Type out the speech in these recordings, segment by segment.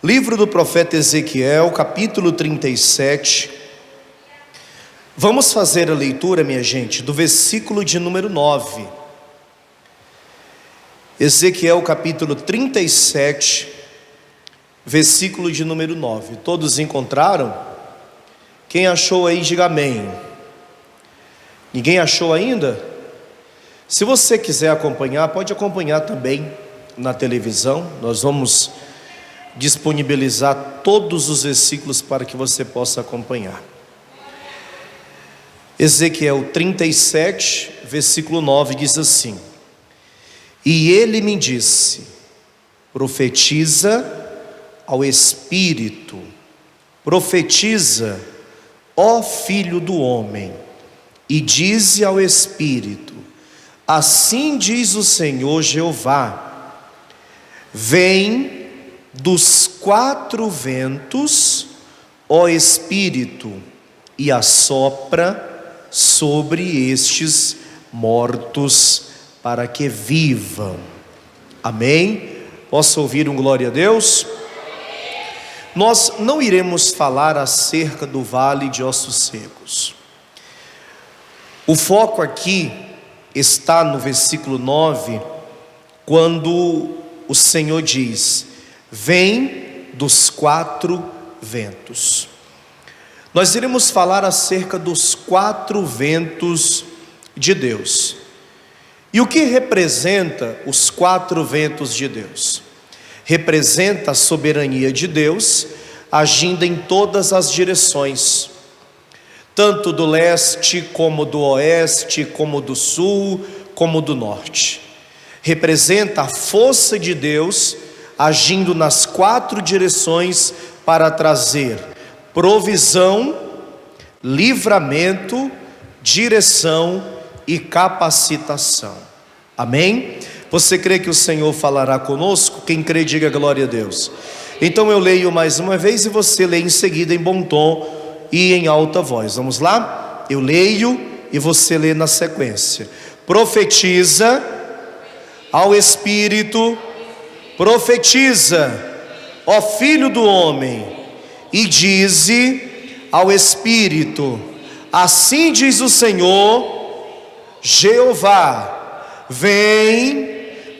Livro do profeta Ezequiel, capítulo 37. Vamos fazer a leitura, minha gente, do versículo de número 9. Ezequiel, capítulo 37, versículo de número 9. Todos encontraram? Quem achou aí, diga amém. Ninguém achou ainda? Se você quiser acompanhar, pode acompanhar também na televisão. Nós vamos disponibilizar todos os versículos para que você possa acompanhar. Ezequiel 37, versículo 9 diz assim: E ele me disse: profetiza ao Espírito, profetiza, ó filho do homem, e dize ao Espírito: assim diz o Senhor Jeová, vem dos quatro ventos, ó Espírito, e assopra sobre estes mortos para que vivam. Amém? Posso ouvir um glória a Deus? Nós não iremos falar acerca do vale de ossos secos. O foco aqui está no versículo 9, quando o Senhor diz: vem dos quatro ventos. Nós iremos falar acerca dos quatro ventos de Deus. E o que representa os quatro ventos de Deus? Representa a soberania de Deus agindo em todas as direções, tanto do leste como do oeste, como do sul, como do norte. Representa a força de Deus agindo nas quatro direções para trazer provisão, livramento, direção e capacitação. Amém? Você crê que o Senhor falará conosco? Quem crê, diga glória a Deus. Então eu leio mais uma vez e você lê em seguida em bom tom e em alta voz. Vamos lá? Eu leio e você lê na sequência. Profetiza ao Espírito, profetiza, ó filho do homem, e dize ao Espírito: assim diz o Senhor Jeová, vem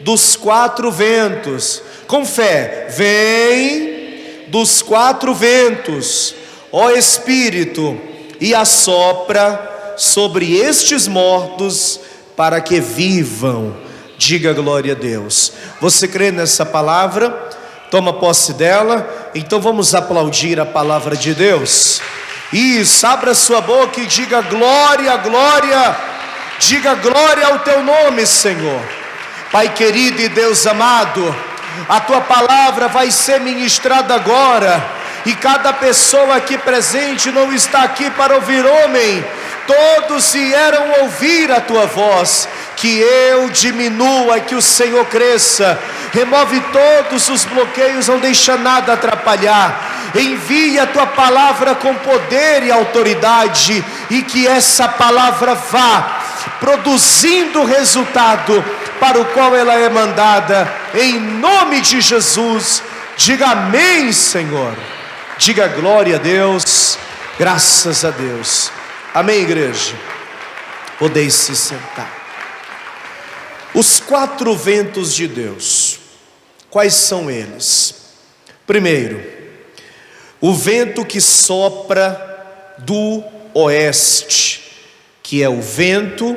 dos quatro ventos. Com fé, vem dos quatro ventos, ó Espírito, e assopra sobre estes mortos para que vivam. Diga glória a Deus. Você crê nessa palavra? Toma posse dela. Então vamos aplaudir a palavra de Deus. Isso, abra sua boca e diga glória, glória. Diga glória ao teu nome, Senhor. Pai querido e Deus amado, a tua palavra vai ser ministrada agora, e cada pessoa aqui presente não está aqui para ouvir homem, todos vieram ouvir a tua voz. Que eu diminua e que o Senhor cresça. Remove todos os bloqueios, não deixa nada atrapalhar. Envie a tua palavra com poder e autoridade, e que essa palavra vá produzindo resultado para o qual ela é mandada, em nome de Jesus. Diga amém, Senhor. Diga glória a Deus. Graças a Deus. Amém, igreja. Podeis se sentar. Os quatro ventos de Deus, quais são eles? Primeiro, o vento que sopra do oeste, que é o vento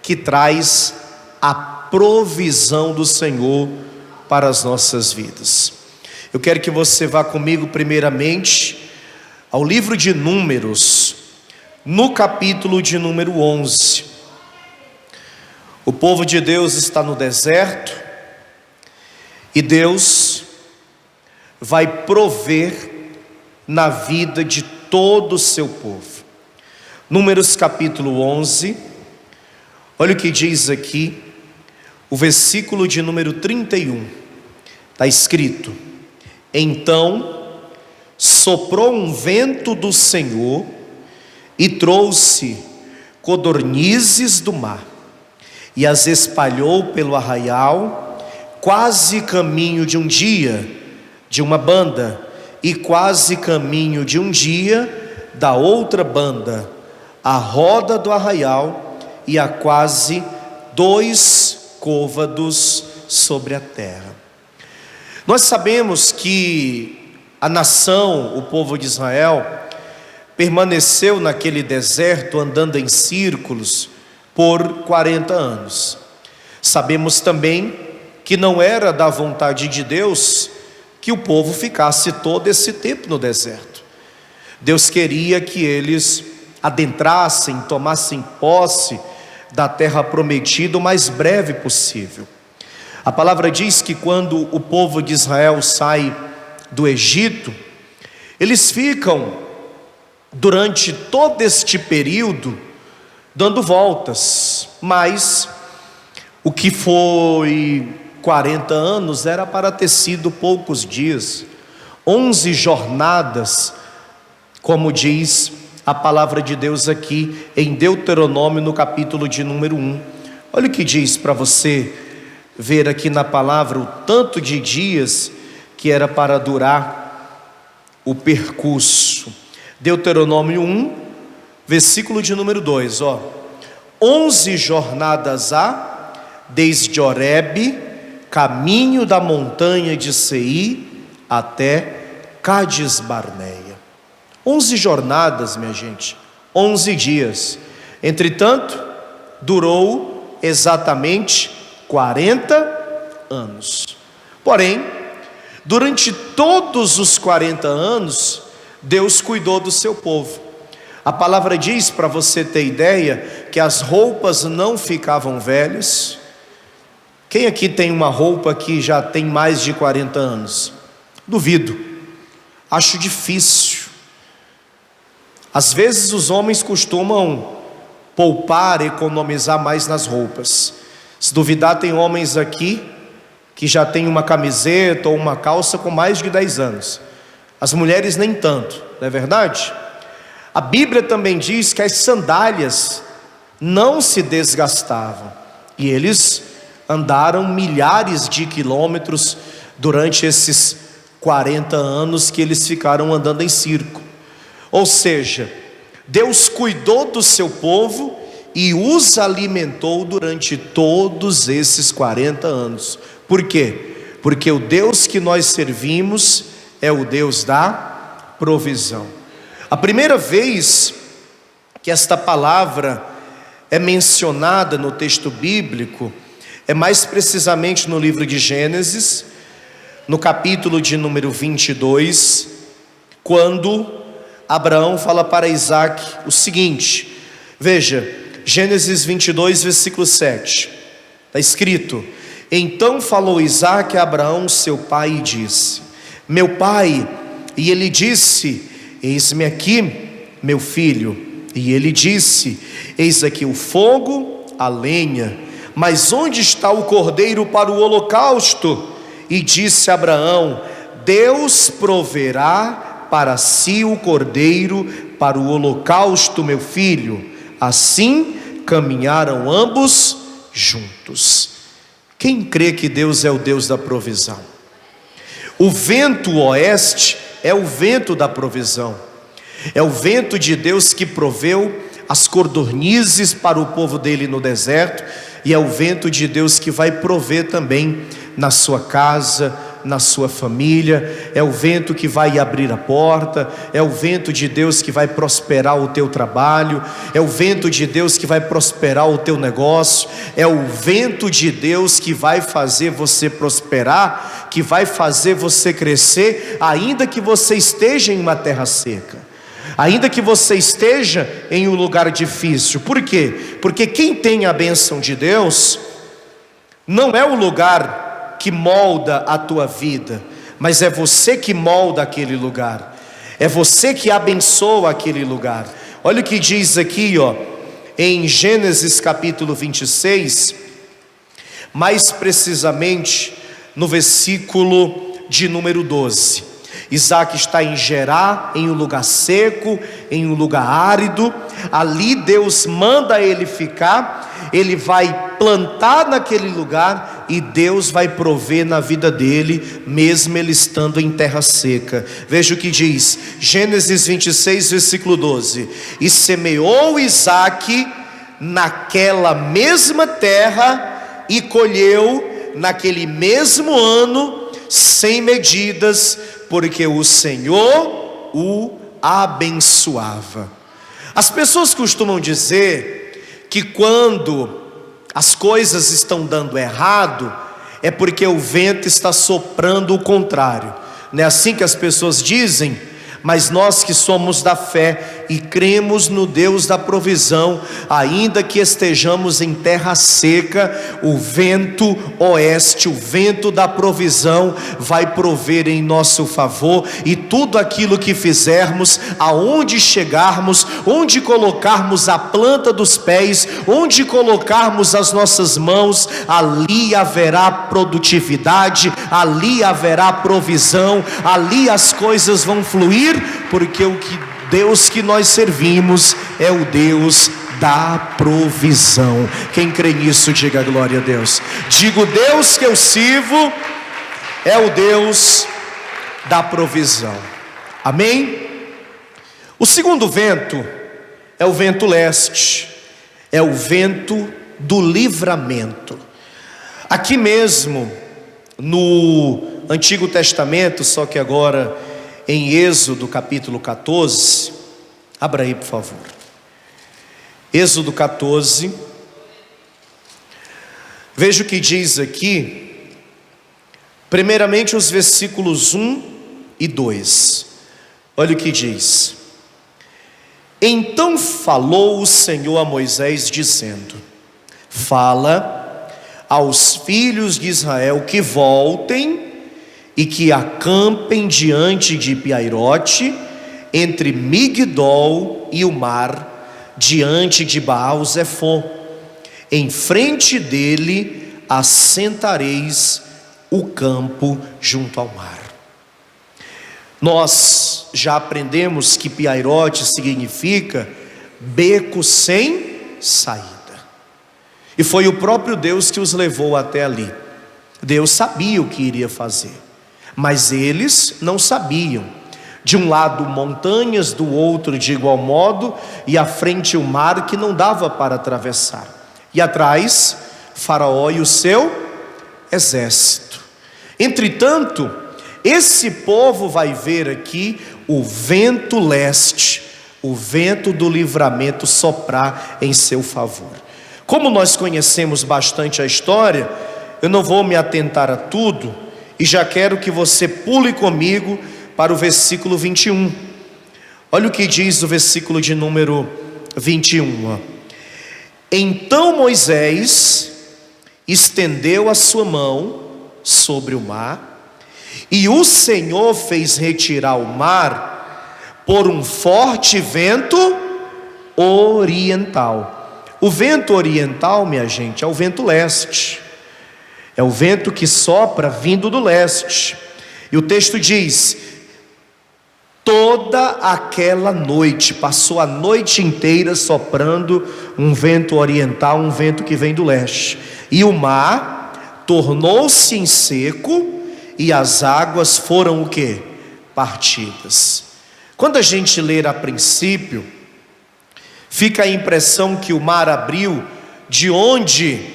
que traz a provisão do Senhor para as nossas vidas. Eu quero que você vá comigo primeiramente ao livro de Números, no capítulo de número 11. O povo de Deus está no deserto, e Deus vai prover na vida de todo o seu povo. Números capítulo 11, olha o que diz aqui, o versículo de número 31, está escrito: então soprou um vento do Senhor e trouxe codornizes do mar, e as espalhou pelo arraial, quase caminho de um dia, de uma banda, e quase caminho de um dia da outra banda, a roda do arraial, e a quase 2 côvados sobre a terra. Nós sabemos que a nação, o povo de Israel, permaneceu naquele deserto andando em círculos por 40 anos. Sabemos também que não era da vontade de Deus que o povo ficasse todo esse tempo no deserto. Deus queria que eles adentrassem, tomassem posse da terra prometida o mais breve possível. A palavra diz que quando o povo de Israel sai do Egito, eles ficam durante todo este período dando voltas, mas o que foi 40 anos era para ter sido poucos dias, 11 jornadas, como diz a palavra de Deus aqui em Deuteronômio, no capítulo de número 1. Olha o que diz para você ver aqui na palavra o tanto de dias que era para durar o percurso. Deuteronômio 1, versículo de número 2, 11 jornadas há, desde Horebe, caminho da montanha de Seir, até Cádiz Barneia. 11 jornadas, minha gente, 11 dias. Entretanto, durou exatamente 40 anos. Porém, durante todos os 40 anos, Deus cuidou do seu povo. A palavra diz, para você ter ideia, que as roupas não ficavam velhas. Quem aqui tem uma roupa que já tem mais de 40 anos? Duvido, acho difícil. Às vezes os homens costumam poupar, economizar mais nas roupas. Se duvidar, tem homens aqui que já tem uma camiseta ou uma calça com mais de 10 anos. As mulheres nem tanto, não é verdade? A Bíblia também diz que as sandálias não se desgastavam, e eles andaram milhares de quilômetros durante esses 40 anos que eles ficaram andando em círculo. Ou seja, Deus cuidou do seu povo e os alimentou durante todos esses 40 anos. Por quê? Porque o Deus que nós servimos é o Deus da provisão. A primeira vez que esta palavra é mencionada no texto bíblico é mais precisamente no livro de Gênesis, no capítulo de número 22, quando Abraão fala para Isaac o seguinte. Veja, Gênesis 22, versículo 7, está escrito: então falou Isaac a Abraão seu pai e disse: meu pai. E ele disse: eis-me aqui, meu filho. E ele disse: eis aqui o fogo, a lenha, mas onde está o cordeiro para o holocausto? E disse Abraão: Deus proverá para si o cordeiro para o holocausto, meu filho. Assim caminharam ambos juntos. Quem crê que Deus é o Deus da provisão? O vento oeste é o vento da provisão. É o vento de Deus que proveu as codornizes para o povo dele no deserto, e é o vento de Deus que vai prover também na sua casa, na sua família. É o vento que vai abrir a porta, é o vento de Deus que vai prosperar o teu trabalho, é o vento de Deus que vai prosperar o teu negócio, é o vento de Deus que vai fazer você prosperar, que vai fazer você crescer, ainda que você esteja em uma terra seca, ainda que você esteja em um lugar difícil. Por quê? Porque quem tem a bênção de Deus não é o lugar que molda a tua vida, mas é você que molda aquele lugar, é você que abençoa aquele lugar. Olha o que diz aqui, em Gênesis capítulo 26, mais precisamente no versículo de número 12. Isaac está em Gerá, em um lugar seco, em um lugar árido. Ali Deus manda ele ficar. Ele vai plantar naquele lugar e Deus vai prover na vida dele, mesmo ele estando em terra seca. Veja o que diz Gênesis 26, versículo 12: e semeou Isaque naquela mesma terra e colheu naquele mesmo ano, sem medidas, porque o Senhor o abençoava. As pessoas costumam dizer que quando as coisas estão dando errado, é porque o vento está soprando o contrário. Não é assim que as pessoas dizem? Mas nós que somos da fé e cremos no Deus da provisão, ainda que estejamos em terra seca, o vento oeste, o vento da provisão vai prover em nosso favor, e tudo aquilo que fizermos, aonde chegarmos, onde colocarmos a planta dos pés, onde colocarmos as nossas mãos, ali haverá produtividade, ali haverá provisão, ali as coisas vão fluir, porque Deus que nós servimos é o Deus da provisão. Quem crê nisso, diga glória a Deus. Digo, Deus que eu sirvo é o Deus da provisão. Amém? O segundo vento é o vento leste, é o vento do livramento. Aqui mesmo no Antigo Testamento, só que agora em Êxodo capítulo 14, abra aí por favor, Êxodo 14, veja o que diz aqui, primeiramente os versículos 1 e 2, olha o que diz: então falou o Senhor a Moisés dizendo: fala aos filhos de Israel que voltem e que acampem diante de Piairote, entre Migdol e o mar, diante de Baal-Zefon. Em frente dele assentareis o campo junto ao mar. Nós já aprendemos que Piairote significa beco sem saída, e foi o próprio Deus que os levou até ali. Deus sabia o que iria fazer, mas eles não sabiam. De um lado montanhas, do outro de igual modo, e à frente o mar que não dava para atravessar, e atrás Faraó e o seu exército. Entretanto, esse povo vai ver aqui o vento leste, o vento do livramento soprar em seu favor. Como nós conhecemos bastante a história, eu não vou me atentar a tudo, e já quero que você pule comigo para o versículo 21. Olha o que diz o versículo de número 21. Então Moisés estendeu a sua mão sobre o mar, e o Senhor fez retirar o mar por um forte vento oriental. O vento oriental, minha gente, é o vento leste. É o vento que sopra vindo do leste. E o texto diz: toda aquela noite, passou a noite inteira soprando um vento oriental, um vento que vem do leste. E o mar tornou-se em seco, e as águas foram o quê? Partidas. Quando a gente ler a princípio, fica a impressão que o mar abriu de onde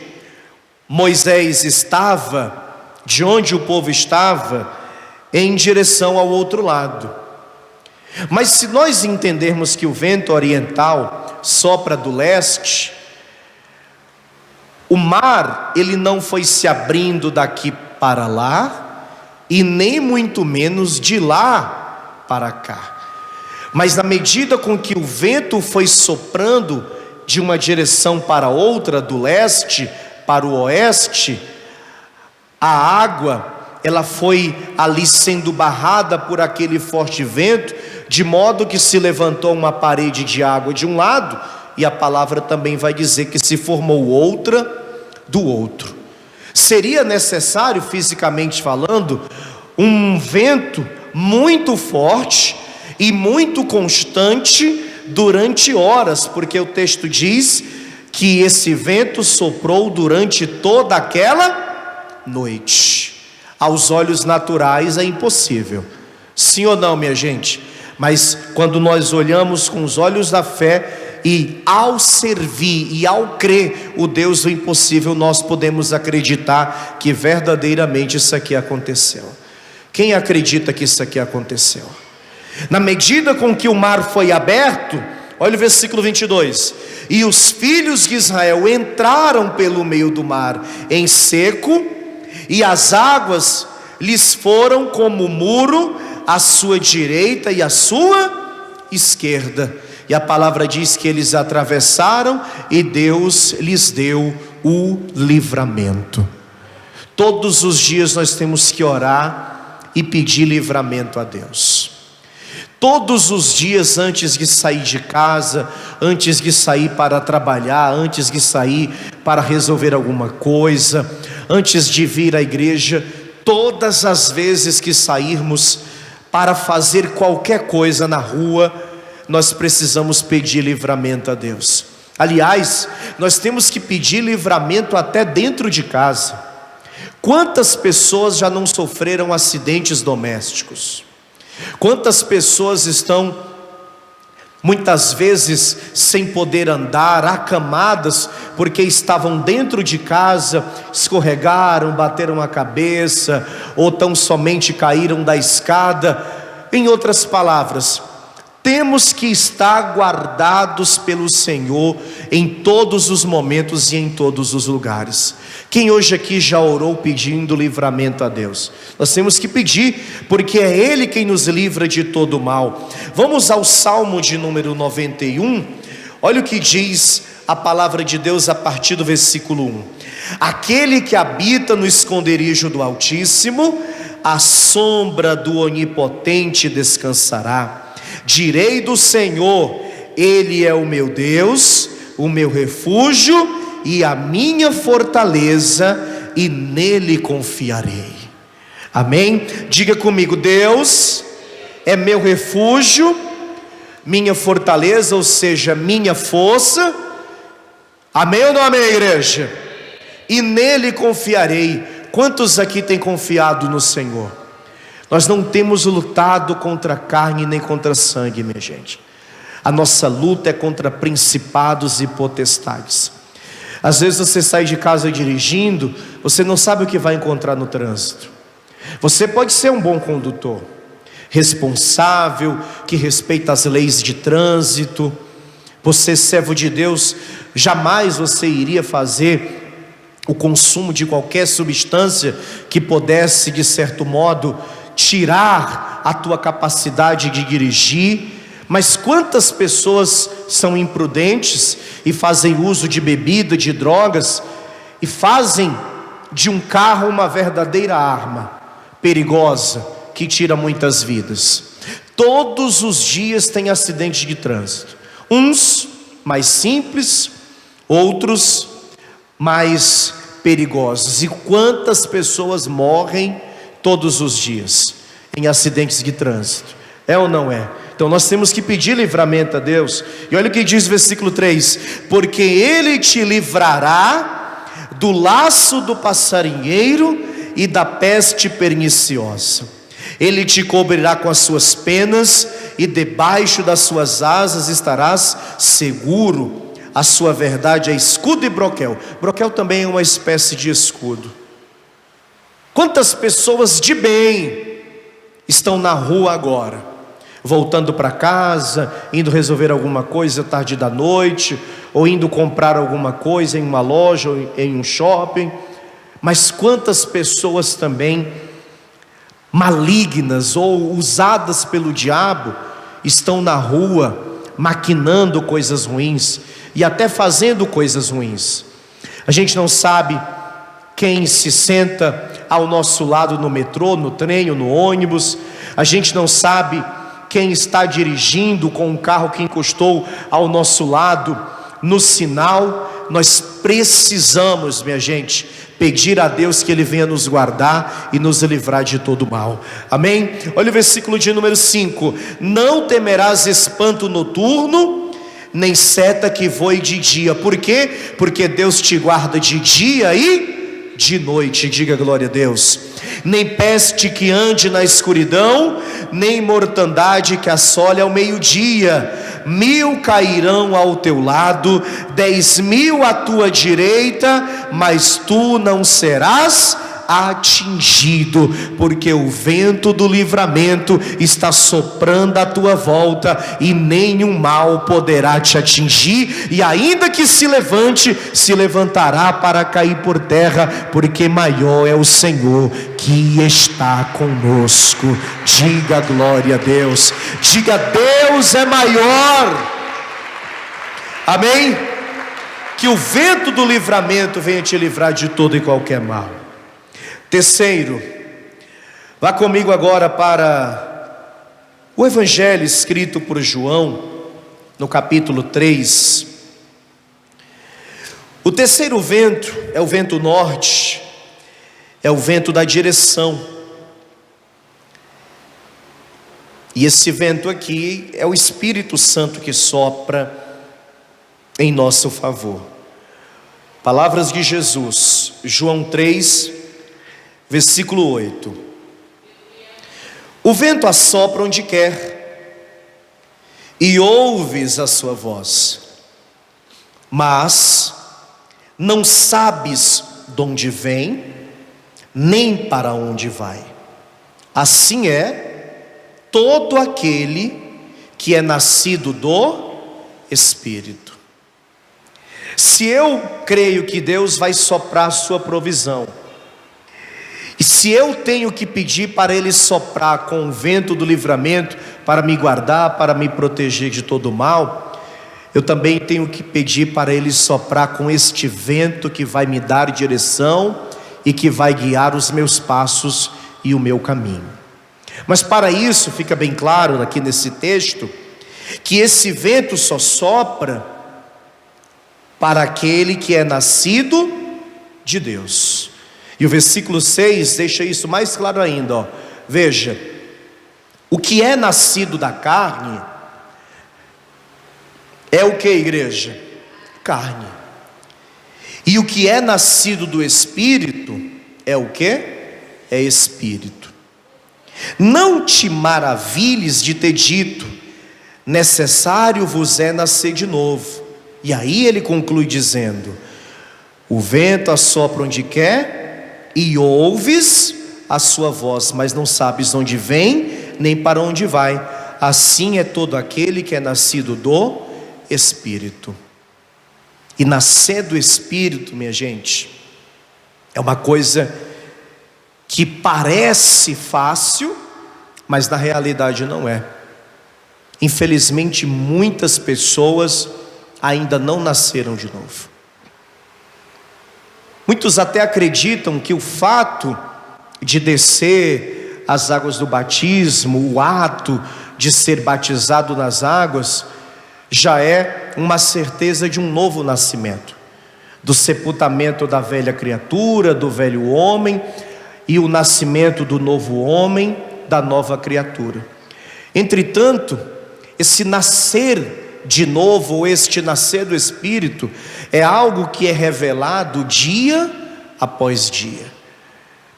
Moisés estava, de onde o povo estava, em direção ao outro lado. Mas se nós entendermos que o vento oriental sopra do leste, o mar, ele não foi se abrindo daqui para lá, e nem muito menos de lá para cá. Mas na medida com que o vento foi soprando de uma direção para outra, do leste para o oeste, a água, ela foi ali sendo barrada por aquele forte vento, de modo que se levantou uma parede de água de um lado, e a palavra também vai dizer que se formou outra do outro. Seria necessário, fisicamente falando, um vento muito forte e muito constante durante horas, porque o texto diz que esse vento soprou durante toda aquela noite. Aos olhos naturais é impossível, sim ou não, minha gente? Mas quando nós olhamos com os olhos da fé e ao servir e ao crer o Deus do impossível, nós podemos acreditar que verdadeiramente isso aqui aconteceu. Quem acredita que isso aqui aconteceu? Na medida com que o mar foi aberto, olha o versículo 22, e os filhos de Israel entraram pelo meio do mar em seco, e as águas lhes foram como muro à sua direita e à sua esquerda. E a palavra diz que eles atravessaram e Deus lhes deu o livramento. Todos os dias nós temos que orar e pedir livramento a Deus. Todos os dias, antes de sair de casa, antes de sair para trabalhar, antes de sair para resolver alguma coisa, antes de vir à igreja, todas as vezes que sairmos para fazer qualquer coisa na rua, nós precisamos pedir livramento a Deus. Aliás, nós temos que pedir livramento até dentro de casa. Quantas pessoas já não sofreram acidentes domésticos? Quantas pessoas estão muitas vezes sem poder andar, acamadas, porque estavam dentro de casa, escorregaram, bateram a cabeça, ou tão somente caíram da escada? Em outras palavras, temos que estar guardados pelo Senhor em todos os momentos e em todos os lugares. Quem hoje aqui já orou pedindo livramento a Deus? Nós temos que pedir, porque é Ele quem nos livra de todo mal. Vamos ao Salmo de número 91. Olha o que diz a palavra de Deus a partir do versículo 1. Aquele que habita no esconderijo do Altíssimo, à sombra do Onipotente descansará. Direi do Senhor, Ele é o meu Deus, o meu refúgio e a minha fortaleza, e nele confiarei. Amém? Diga comigo: Deus é meu refúgio, minha fortaleza, ou seja, minha força. Amém ou não amém, igreja? E nele confiarei. Quantos aqui têm confiado no Senhor? Nós não temos lutado contra carne nem contra sangue, minha gente. A nossa luta é contra principados e potestades. Às vezes você sai de casa dirigindo, você não sabe o que vai encontrar no trânsito. Você pode ser um bom condutor, responsável, que respeita as leis de trânsito. Você, servo de Deus, jamais você iria fazer o consumo de qualquer substância que pudesse, de certo modo, tirar a tua capacidade de dirigir. Mas quantas pessoas são imprudentes e fazem uso de bebida, de drogas, e fazem de um carro uma verdadeira arma perigosa que tira muitas vidas. Todos os dias tem acidentes de trânsito, uns mais simples, outros mais perigosos. E quantas pessoas morrem todos os dias em acidentes de trânsito? É ou não é? Então nós temos que pedir livramento a Deus. E olha o que diz o versículo 3: porque Ele te livrará do laço do passarinheiro e da peste perniciosa. Ele te cobrirá com as suas penas, e debaixo das suas asas estarás seguro. A sua verdade é escudo e broquel. Broquel também é uma espécie de escudo. Quantas pessoas de bem estão na rua agora, voltando para casa, indo resolver alguma coisa tarde da noite, ou indo comprar alguma coisa em uma loja ou em um shopping. Mas quantas pessoas também malignas ou usadas pelo diabo estão na rua maquinando coisas ruins e até fazendo coisas ruins. A gente não sabe quem se senta ao nosso lado no metrô, no trem ou no ônibus. A gente não sabe quem está dirigindo com um carro que encostou ao nosso lado no sinal. Nós precisamos, minha gente, pedir a Deus que Ele venha nos guardar e nos livrar de todo mal. Amém? Olha o versículo de número 5: não temerás espanto noturno, nem seta que voe de dia. Por quê? Porque Deus te guarda de dia e de noite. Diga glória a Deus. Nem peste que ande na escuridão, nem mortandade que assole ao meio-dia. 1000 cairão ao teu lado, 10.000 à tua direita, mas tu não serás atingido, porque o vento do livramento está soprando à tua volta, e nenhum mal poderá te atingir, e ainda que se levante, se levantará para cair por terra, porque maior é o Senhor que está conosco. Diga glória a Deus, diga Deus é maior. Amém? Que o vento do livramento venha te livrar de todo e qualquer mal. Terceiro, vá comigo agora para o Evangelho escrito por João, no capítulo 3. O terceiro vento é o vento norte, é o vento da direção. E esse vento aqui é o Espírito Santo que sopra em nosso favor. Palavras de Jesus, João 3, versículo 8: o vento assopra onde quer, e ouves a sua voz, mas não sabes de onde vem, nem para onde vai. Assim é todo aquele que é nascido do Espírito. Se eu creio que Deus vai soprar a sua provisão, e se eu tenho que pedir para Ele soprar com o vento do livramento, para me guardar, para me proteger de todo mal, eu também tenho que pedir para Ele soprar com este vento que vai me dar direção e que vai guiar os meus passos e o meu caminho. Mas para isso, fica bem claro aqui nesse texto, que esse vento só sopra para aquele que é nascido de Deus. E o versículo 6 deixa isso mais claro ainda, ó. Veja, o que é nascido da carne é o que, igreja? Carne. E o que é nascido do Espírito é o que? É Espírito. Não te maravilhes de ter dito, necessário vos é nascer de novo. E aí ele conclui dizendo: o vento assopra onde quer, e ouves a sua voz, mas não sabes onde vem, nem para onde vai. Assim é todo aquele que é nascido do Espírito. E nascer do Espírito, minha gente, é uma coisa que parece fácil, mas na realidade não é. Infelizmente, muitas pessoas ainda não nasceram de novo. Muitos até acreditam que o fato de descer as águas do batismo, o ato de ser batizado nas águas, já é uma certeza de um novo nascimento, do sepultamento da velha criatura, do velho homem, e o nascimento do novo homem, da nova criatura. Entretanto, esse nascer de novo, ou este nascer do Espírito, é algo que é revelado dia após dia,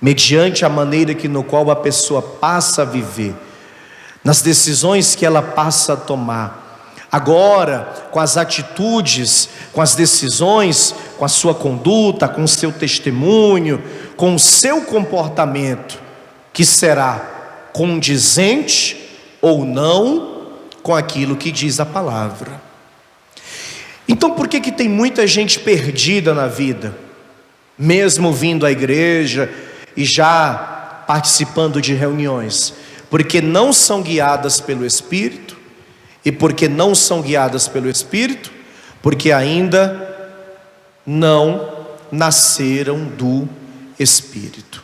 mediante a maneira no qual a pessoa passa a viver, nas decisões que ela passa a tomar. Agora, com as atitudes, com as decisões, com a sua conduta, com o seu testemunho, com o seu comportamento, que será condizente ou não com aquilo que diz a palavra. Então por que tem muita gente perdida na vida, mesmo vindo à igreja e já participando de reuniões? Porque não são guiadas pelo Espírito. E porque não são guiadas pelo Espírito? Porque ainda não nasceram do Espírito.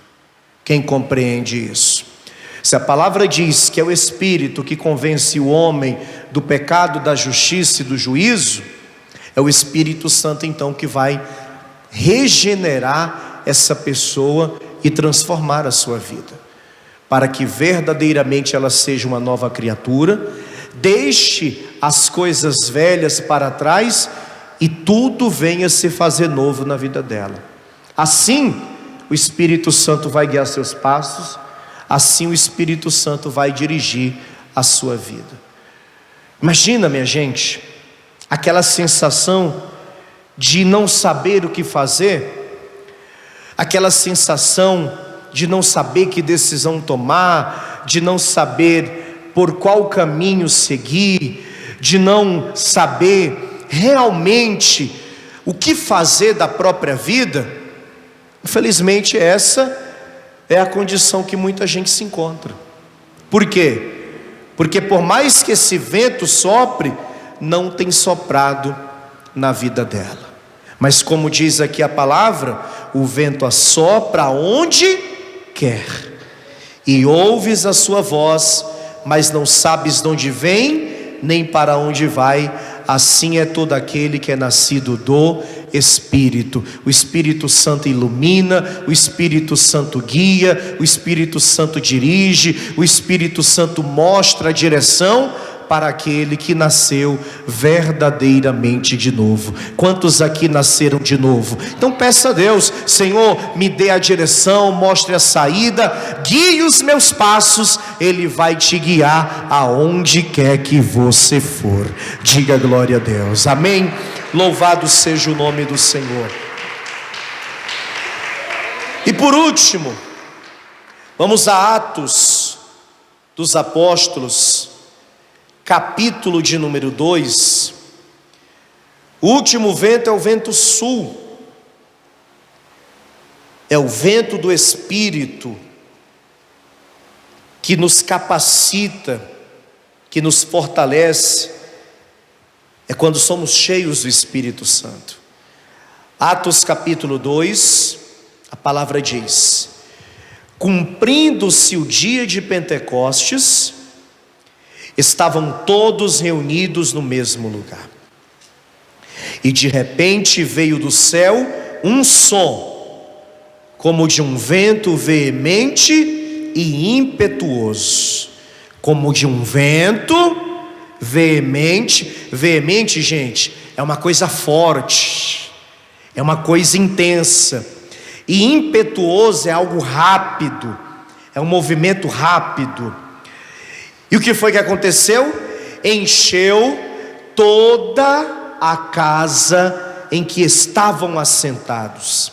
Quem compreende isso? Se a palavra diz que é o Espírito que convence o homem do pecado, da justiça e do juízo, é o Espírito Santo então que vai regenerar essa pessoa e transformar a sua vida, para que verdadeiramente ela seja uma nova criatura, deixe as coisas velhas para trás e tudo venha se fazer novo na vida dela. Assim, o Espírito Santo vai guiar seus passos, assim o Espírito Santo vai dirigir a sua vida. Imagina, minha gente, aquela sensação de não saber o que fazer, aquela sensação de não saber que decisão tomar, de não saber por qual caminho seguir, de não saber realmente o que fazer da própria vida. Infelizmente essa é a condição que muita gente se encontra. Por quê? Porque por mais que esse vento sopre, não tem soprado na vida dela. Mas como diz aqui a palavra, o vento assopra onde quer, e ouves a sua voz, mas não sabes de onde vem, nem para onde vai. Assim é todo aquele que é nascido do Espírito. O Espírito Santo ilumina, o Espírito Santo guia, o Espírito Santo dirige, o Espírito Santo mostra a direção para aquele que nasceu verdadeiramente de novo. Quantos aqui nasceram de novo? Então peça a Deus: Senhor, me dê a direção, mostre a saída, guie os meus passos. Ele vai te guiar aonde quer que você for. Diga glória a Deus, amém? Louvado seja o nome do Senhor. E por último, vamos a Atos dos Apóstolos, capítulo de número 2. O último vento é o vento sul, é o vento do Espírito, que nos capacita, que nos fortalece, é quando somos cheios do Espírito Santo. Atos capítulo 2, a palavra diz: cumprindo-se o dia de Pentecostes, estavam todos reunidos no mesmo lugar, e de repente veio do céu um som, como de um vento veemente e impetuoso. Como de um vento veemente. Veemente, gente, é uma coisa forte, é uma coisa intensa. E impetuoso é algo rápido, é um movimento rápido. E o que foi que aconteceu? Encheu toda a casa em que estavam assentados,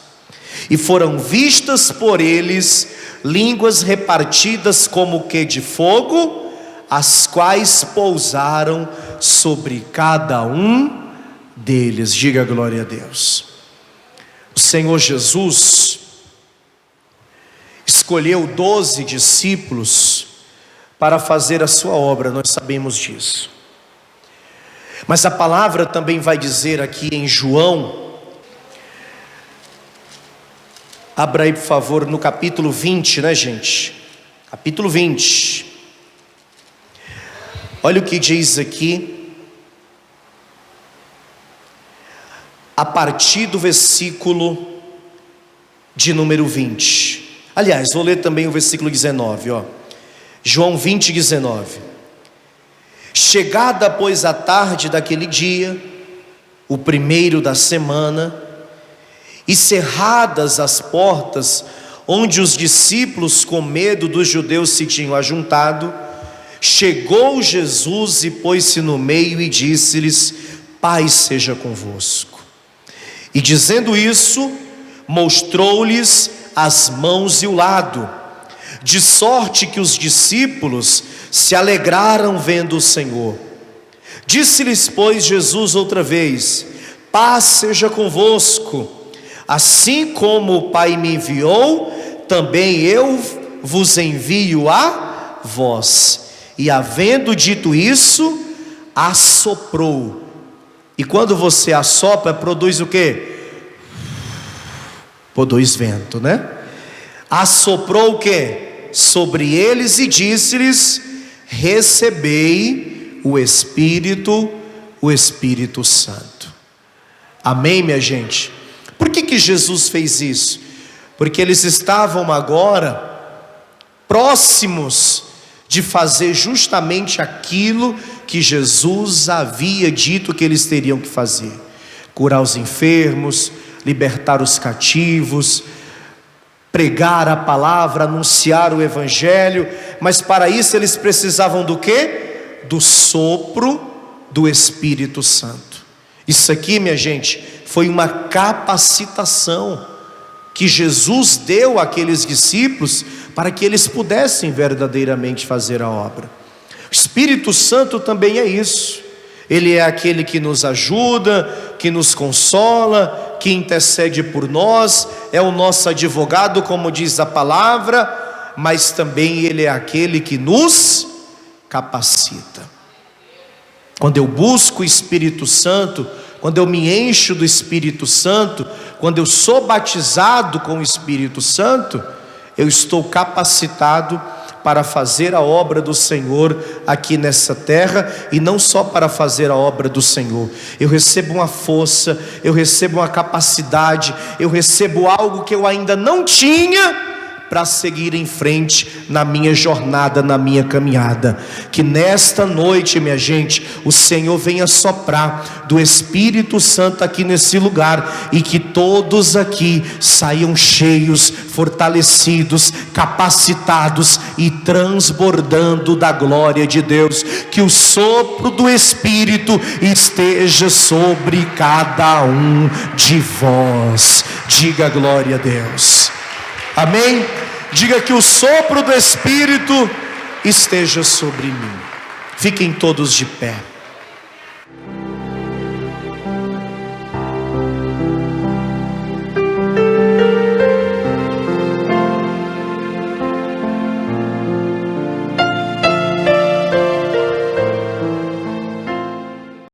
e foram vistas por eles línguas repartidas como que de fogo, as quais pousaram sobre cada um deles. Diga glória a Deus. O Senhor Jesus escolheu 12 discípulos para fazer a sua obra, nós sabemos disso. Mas a palavra também vai dizer aqui em João, abra aí por favor no capítulo 20, né gente? Capítulo 20. Olha o que diz aqui, a partir do versículo de número 20. Aliás, vou ler também o versículo 19, ó. João 20, 19. Chegada, pois, a tarde daquele dia, o primeiro da semana, e cerradas as portas, onde os discípulos, com medo dos judeus, se tinham ajuntado, chegou Jesus e pôs-se no meio e disse-lhes: paz seja convosco. E dizendo isso, mostrou-lhes as mãos e o lado, de sorte que os discípulos se alegraram vendo o Senhor. Disse-lhes, pois, Jesus outra vez: paz seja convosco. Assim como o Pai me enviou, também eu vos envio a vós. E havendo dito isso, assoprou. E quando você assopra, produz o quê? Produz vento, né? Assoprou o quê? Sobre eles e disse-lhes: recebei o Espírito Santo. Amém, minha gente? Por que Jesus fez isso? Porque eles estavam agora próximos de fazer justamente aquilo que Jesus havia dito que eles teriam que fazer: curar os enfermos, libertar os cativos, pregar a palavra, anunciar o evangelho, mas para isso eles precisavam do quê? Do sopro do Espírito Santo. Isso aqui, minha gente, foi uma capacitação que Jesus deu àqueles discípulos para que eles pudessem verdadeiramente fazer a obra. O Espírito Santo também é isso. Ele é aquele que nos ajuda, que nos consola, que intercede por nós, é o nosso advogado, como diz a palavra, mas também Ele é aquele que nos capacita. Quando eu busco o Espírito Santo, quando eu me encho do Espírito Santo, quando eu sou batizado com o Espírito Santo, eu estou capacitado para fazer a obra do Senhor aqui nessa terra, e não só para fazer a obra do Senhor, eu recebo uma força, eu recebo uma capacidade, eu recebo algo que eu ainda não tinha, para seguir em frente na minha jornada, na minha caminhada. Que nesta noite, minha gente, o Senhor venha soprar do Espírito Santo aqui nesse lugar, e que todos aqui saiam cheios, fortalecidos, capacitados e transbordando da glória de Deus. Que o sopro do Espírito esteja sobre cada um de vós. Diga glória a Deus. Amém? Diga que o sopro do Espírito esteja sobre mim. Fiquem todos de pé.